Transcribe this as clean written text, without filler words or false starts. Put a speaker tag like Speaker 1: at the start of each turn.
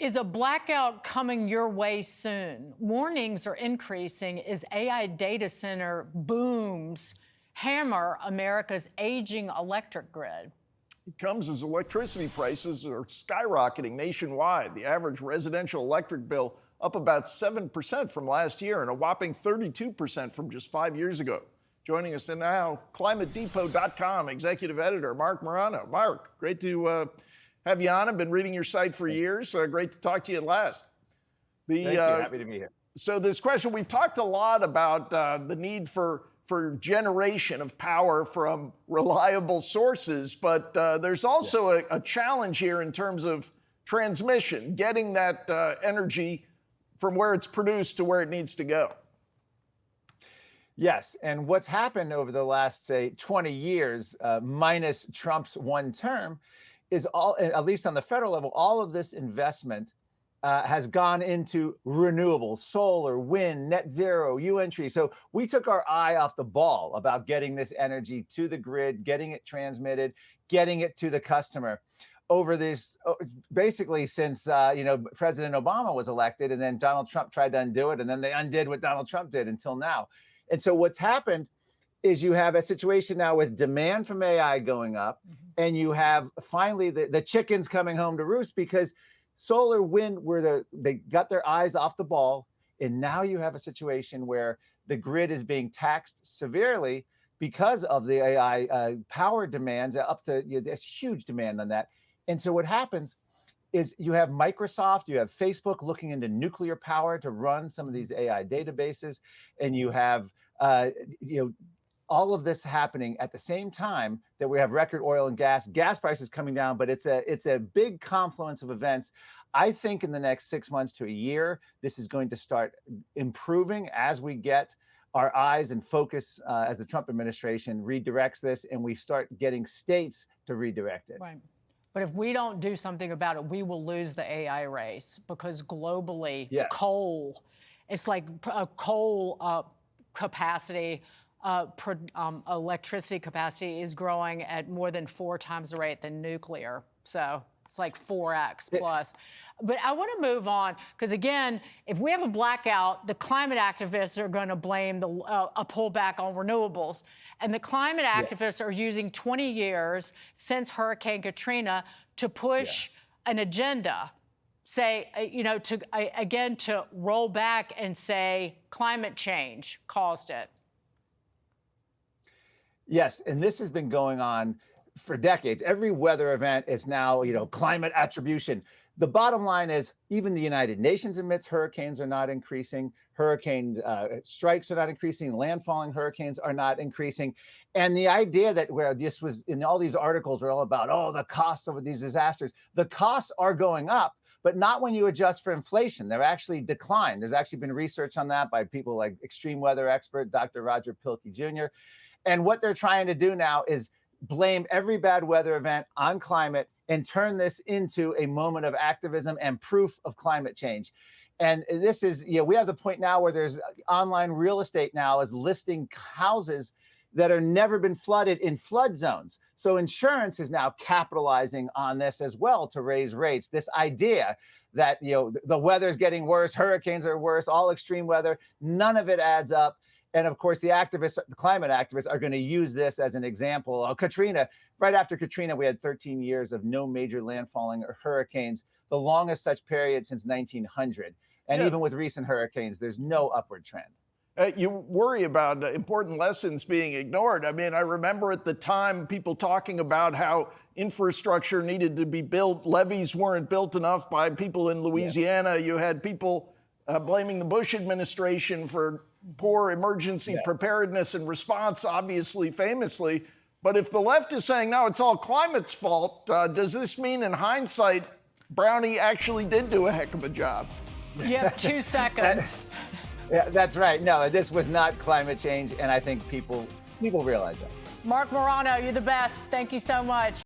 Speaker 1: Is a blackout coming your way soon? Warnings are increasing as AI data center booms hammer America's aging electric grid.
Speaker 2: It comes as electricity prices are skyrocketing nationwide. The average residential electric bill up about 7% from last year and a whopping 32% from just 5 years ago. Joining us now, ClimateDepot.com executive editor Marc Morano. Marc, great to have you on. I've been reading your site for years. Great to talk to you at last.
Speaker 3: Thank you. Happy to be here.
Speaker 2: So this question, we've talked a lot about the need for generation of power from reliable sources, but there's also a challenge here in terms of transmission, getting that energy from where it's produced to where it needs to go.
Speaker 3: Yes, and what's happened over the last, say, 20 years, minus Trump's one term, is all, at least on the federal level, all of this investment has gone into renewables, solar, wind, net zero, entry. So we took our eye off the ball about getting this energy to the grid, getting it transmitted, getting it to the customer over this, basically since, President Obama was elected, and then Donald Trump tried to undo it, and then they undid what Donald Trump did until now. And so what's happened is you have a situation now with demand from AI going up, and you have finally the chickens coming home to roost because solar, wind, they got their eyes off the ball, and now you have a situation where the grid is being taxed severely because of the AI power demands up to there's huge demand on that. And so what happens is you have Microsoft, you have Facebook looking into nuclear power to run some of these AI databases, and you have all of this happening at the same time that we have record oil and gas prices coming down, but it's a big confluence of events. I think in the next 6 months to a year, this is going to start improving as we get our eyes and focus as the Trump administration redirects this, and we start getting states to redirect it.
Speaker 1: Right. But if we don't do something about it, we will lose the AI race because globally, coal, it's like coal capacity, electricity capacity is growing at more than 4 times the rate than nuclear. So it's like 4x plus. But I want to move on because, again, if we have a blackout, the climate activists are going to blame a pullback on renewables. And the climate activists are using 20 years since Hurricane Katrina to push an agenda. Say, to roll back and say climate change caused it.
Speaker 3: Yes, and this has been going on for decades. Every weather event is now, climate attribution. The bottom line is even the United Nations admits hurricanes are not increasing. Hurricane strikes are not increasing. Landfalling hurricanes are not increasing. And the idea that where this was in all these articles are all about, the cost of these disasters. The costs are going up, but not when you adjust for inflation. They're actually declined. There's actually been research on that by people like extreme weather expert, Dr. Roger Pilkey Jr. And what they're trying to do now is blame every bad weather event on climate and turn this into a moment of activism and proof of climate change. And this is, we have the point now where there's online real estate now is listing houses that are never been flooded in flood zones. So insurance is now capitalizing on this as well to raise rates. This idea that, the weather's getting worse, hurricanes are worse, all extreme weather, none of it adds up. And of course, the climate activists are going to use this as an example. Katrina, right after Katrina, we had 13 years of no major landfalling or hurricanes, the longest such period since 1900. And even with recent hurricanes, there's no upward trend.
Speaker 2: You worry about important lessons being ignored. I mean, I remember at the time people talking about how infrastructure needed to be built. Levees weren't built enough by people in Louisiana. You had people blaming the Bush administration for poor emergency preparedness and response, obviously, famously. But if the left is saying, no, it's all climate's fault, does this mean in hindsight, Brownie actually did do a heck of a job?
Speaker 1: You have 2 seconds.
Speaker 3: Yeah, that's right. No, this was not climate change, and I think people realize that.
Speaker 1: Marc Morano, you're the best. Thank you so much.